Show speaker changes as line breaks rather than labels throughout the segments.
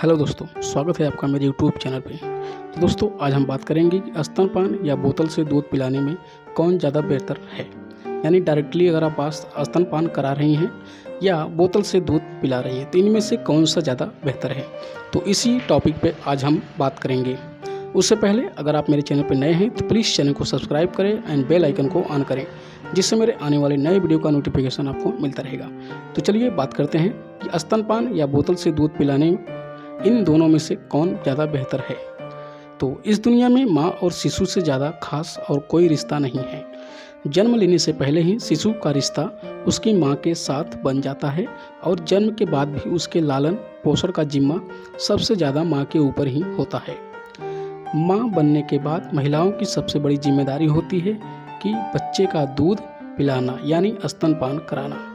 Hello दोस्तों, स्वागत है आपका मेरे यूट्यूब चैनल पे। तो दोस्तों, आज हम बात करेंगे कि स्तनपान या बोतल से दूध पिलाने में कौन ज़्यादा बेहतर है। यानी डायरेक्टली अगर आप स्तनपान करा रही हैं या बोतल से दूध पिला रही हैं, तो इनमें से कौन सा ज़्यादा बेहतर है, तो इसी टॉपिक पे आज हम बात करेंगे। उससे पहले अगर आप मेरे चैनल पर नए हैं तो प्लीज़ चैनल को सब्सक्राइब करें एंड बेल आइकन को ऑन करें, जिससे मेरे आने वाले नए वीडियो का नोटिफिकेशन आपको मिलता रहेगा। तो चलिए बात करते हैं कि स्तनपान या बोतल से दूध पिलाने इन दोनों में से कौन ज़्यादा बेहतर है। तो इस दुनिया में माँ और शिशु से ज़्यादा खास और कोई रिश्ता नहीं है। जन्म लेने से पहले ही शिशु का रिश्ता उसकी माँ के साथ बन जाता है और जन्म के बाद भी उसके लालन पोषण का जिम्मा सबसे ज़्यादा माँ के ऊपर ही होता है। माँ बनने के बाद महिलाओं की सबसे बड़ी जिम्मेदारी होती है कि बच्चे का दूध पिलाना यानी स्तनपान कराना।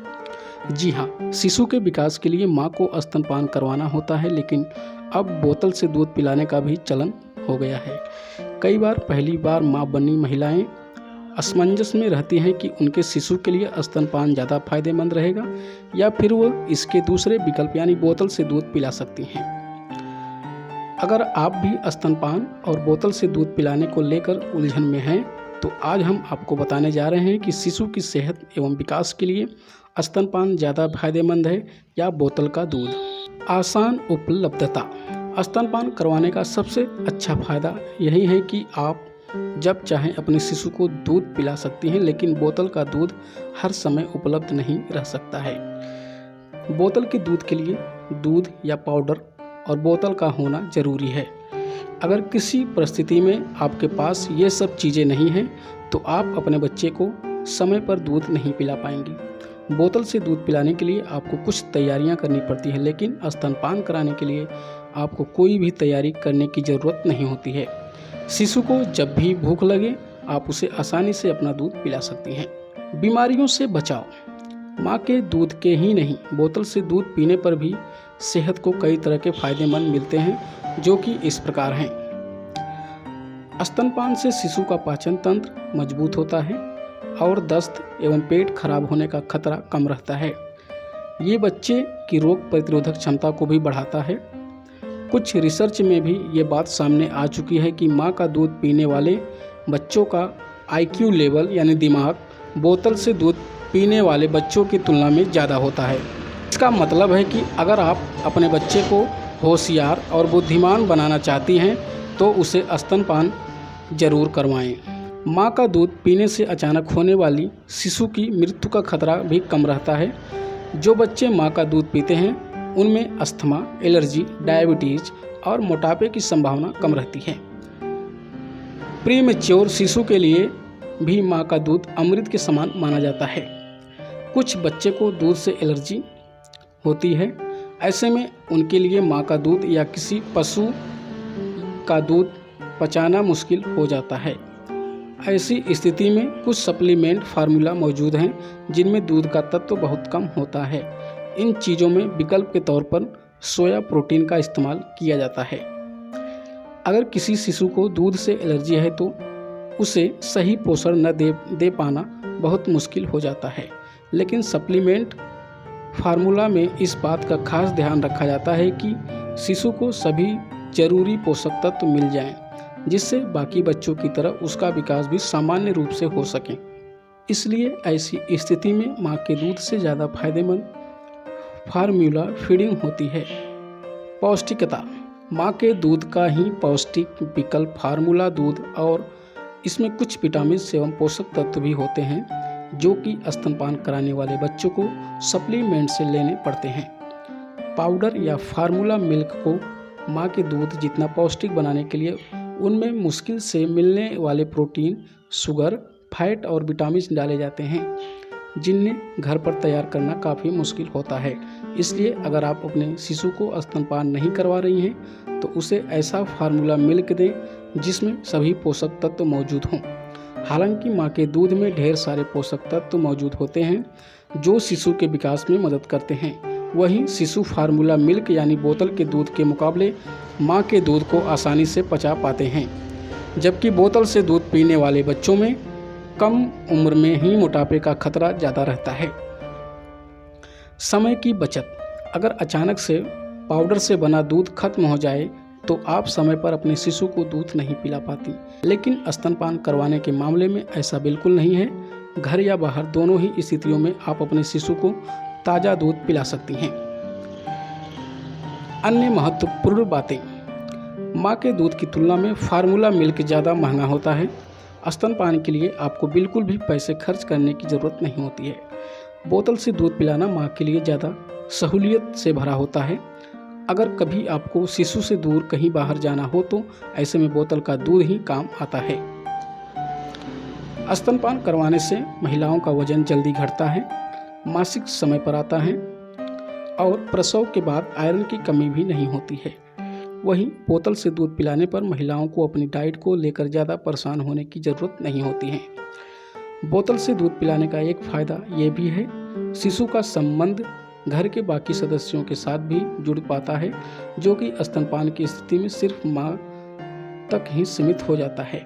जी हाँ, शिशु के विकास के लिए माँ को स्तनपान करवाना होता है, लेकिन अब बोतल से दूध पिलाने का भी चलन हो गया है। कई बार पहली बार माँ बनी महिलाएं असमंजस में रहती हैं कि उनके शिशु के लिए स्तनपान ज़्यादा फायदेमंद रहेगा या फिर वो इसके दूसरे विकल्प यानी बोतल से दूध पिला सकती हैं। अगर आप भी स्तनपान और बोतल से दूध पिलाने को लेकर उलझन में हैं, तो आज हम आपको बताने जा रहे हैं कि शिशु की सेहत एवं विकास के लिए स्तनपान ज़्यादा फायदेमंद है या बोतल का दूध। आसान उपलब्धता। स्तनपान करवाने का सबसे अच्छा फ़ायदा यही है कि आप जब चाहें अपने शिशु को दूध पिला सकती हैं, लेकिन बोतल का दूध हर समय उपलब्ध नहीं रह सकता है। बोतल के दूध के लिए दूध या पाउडर और बोतल का होना ज़रूरी है। अगर किसी परिस्थिति में आपके पास ये सब चीज़ें नहीं हैं, तो आप अपने बच्चे को समय पर दूध नहीं पिला पाएंगी। बोतल से दूध पिलाने के लिए आपको कुछ तैयारियां करनी पड़ती है, लेकिन स्तनपान कराने के लिए आपको कोई भी तैयारी करने की ज़रूरत नहीं होती है। शिशु को जब भी भूख लगे, आप उसे आसानी से अपना दूध पिला सकती हैं। बीमारियों से बचाव। माँ के दूध के ही नहीं, बोतल से दूध पीने पर भी सेहत को कई तरह के फायदेमंद मिलते हैं, जो कि इस प्रकार हैं। स्तनपान से शिशु का पाचन तंत्र मजबूत होता है और दस्त एवं पेट खराब होने का खतरा कम रहता है। ये बच्चे की रोग प्रतिरोधक क्षमता को भी बढ़ाता है। कुछ रिसर्च में भी ये बात सामने आ चुकी है कि माँ का दूध पीने वाले बच्चों का IQ लेवल यानी दिमाग बोतल से दूध पीने वाले बच्चों की तुलना में ज़्यादा होता है। इसका मतलब है कि अगर आप अपने बच्चे को होशियार और बुद्धिमान बनाना चाहती हैं, तो उसे स्तनपान जरूर करवाएं। माँ का दूध पीने से अचानक होने वाली शिशु की मृत्यु का खतरा भी कम रहता है। जो बच्चे माँ का दूध पीते हैं उनमें अस्थमा, एलर्जी, डायबिटीज और मोटापे की संभावना कम रहती है। प्रीमेच्योर शिशु के लिए भी माँ का दूध अमृत के समान माना जाता है। कुछ बच्चे को दूध से एलर्जी होती है, ऐसे में उनके लिए माँ का दूध या किसी पशु का दूध पचाना मुश्किल हो जाता है। ऐसी स्थिति में कुछ सप्लीमेंट फार्मूला मौजूद हैं, जिनमें दूध का तत्व बहुत कम होता है। इन चीज़ों में विकल्प के तौर पर सोया प्रोटीन का इस्तेमाल किया जाता है। अगर किसी शिशु को दूध से एलर्जी है, तो उसे सही पोषण न दे पाना बहुत मुश्किल हो जाता है। लेकिन सप्लीमेंट फार्मूला में इस बात का खास ध्यान रखा जाता है कि शिशु को सभी जरूरी पोषक तत्व मिल जाएं, जिससे बाकी बच्चों की तरह उसका विकास भी सामान्य रूप से हो सके। इसलिए ऐसी स्थिति में माँ के दूध से ज़्यादा फायदेमंद फार्मूला फीडिंग होती है। पौष्टिकता। माँ के दूध का ही पौष्टिक विकल्प फार्मूला दूध, और इसमें कुछ विटामिन एवं पोषक तत्व भी होते हैं, जो कि स्तनपान कराने वाले बच्चों को सप्लीमेंट से लेने पड़ते हैं। पाउडर या फार्मूला मिल्क को माँ के दूध जितना पौष्टिक बनाने के लिए उनमें मुश्किल से मिलने वाले प्रोटीन, शुगर, फैट और विटामिन डाले जाते हैं, जिन्हें घर पर तैयार करना काफ़ी मुश्किल होता है। इसलिए अगर आप अपने शिशु को स्तनपान नहीं करवा रही हैं, तो उसे ऐसा फार्मूला मिल्क दें जिसमें सभी पोषक तत्व मौजूद हों। हालांकि माँ के दूध में ढेर सारे पोषक तत्व मौजूद होते हैं, जो शिशु के विकास में मदद करते हैं। वहीं शिशु फार्मूला मिल्क यानी बोतल के दूध के मुकाबले माँ के दूध को आसानी से पचा पाते हैं, जबकि बोतल से दूध पीने वाले बच्चों में कम उम्र में ही मोटापे का खतरा ज़्यादा रहता है। समय की बचत। अगर अचानक से पाउडर से बना दूध खत्म हो जाए तो आप समय पर अपने शिशु को दूध नहीं पिला पाती। लेकिन स्तनपान करवाने के मामले में ऐसा बिल्कुल नहीं है। घर या बाहर दोनों ही स्थितियों में आप अपने शिशु को ताज़ा दूध पिला सकती हैं। अन्य महत्वपूर्ण बातें, माँ के दूध की तुलना में फार्मूला मिल्क ज़्यादा महंगा होता है। स्तनपान के लिए आपको बिल्कुल भी पैसे खर्च करने की ज़रूरत नहीं होती है। बोतल से दूध पिलाना माँ के लिए ज़्यादा सहूलियत से भरा होता है। अगर कभी आपको शिशु से दूर कहीं बाहर जाना हो तो ऐसे में बोतल का दूध ही काम आता है। स्तनपान करवाने से महिलाओं का वजन जल्दी घटता है, मासिक समय पर आता है और प्रसव के बाद आयरन की कमी भी नहीं होती है। वहीं बोतल से दूध पिलाने पर महिलाओं को अपनी डाइट को लेकर ज़्यादा परेशान होने की ज़रूरत नहीं होती है। बोतल से दूध पिलाने का एक फ़ायदा ये भी है, शिशु का संबंध घर के बाकी सदस्यों के साथ भी जुड़ पाता है, जो कि स्तनपान की स्थिति में सिर्फ माँ तक ही सीमित हो जाता है।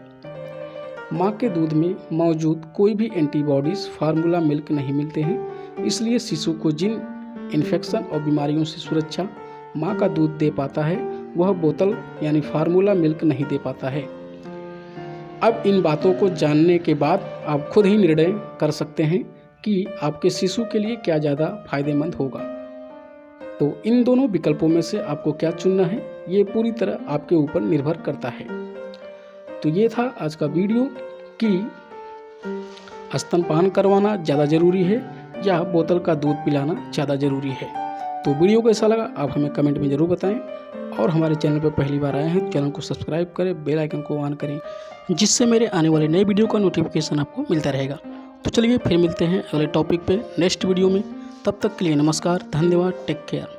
माँ के दूध में मौजूद कोई भी एंटीबॉडीज़ फार्मूला मिल्क नहीं मिलते हैं, इसलिए शिशु को जिन इन्फेक्शन और बीमारियों से सुरक्षा माँ का दूध दे पाता है वह बोतल यानी फार्मूला मिल्क नहीं दे पाता है। अब इन बातों को जानने के बाद आप खुद ही निर्णय कर सकते हैं कि आपके शिशु के लिए क्या ज़्यादा फायदेमंद होगा। तो इन दोनों विकल्पों में से आपको क्या चुनना है, ये पूरी तरह आपके ऊपर निर्भर करता है। तो ये था आज का वीडियो कि स्तनपान करवाना ज़्यादा ज़रूरी है या बोतल का दूध पिलाना ज़्यादा ज़रूरी है। तो वीडियो कैसा लगा आप हमें कमेंट में ज़रूर बताएं और हमारे चैनल पर पहली बार आए हैं तो चैनल को सब्सक्राइब करें, बेल आइकन को ऑन करें, जिससे मेरे आने वाले नए वीडियो का नोटिफिकेशन आपको मिलता रहेगा। तो चलिए फिर मिलते हैं अगले टॉपिक पे नेक्स्ट वीडियो में। तब तक के लिए नमस्कार, धन्यवाद, टेक केयर।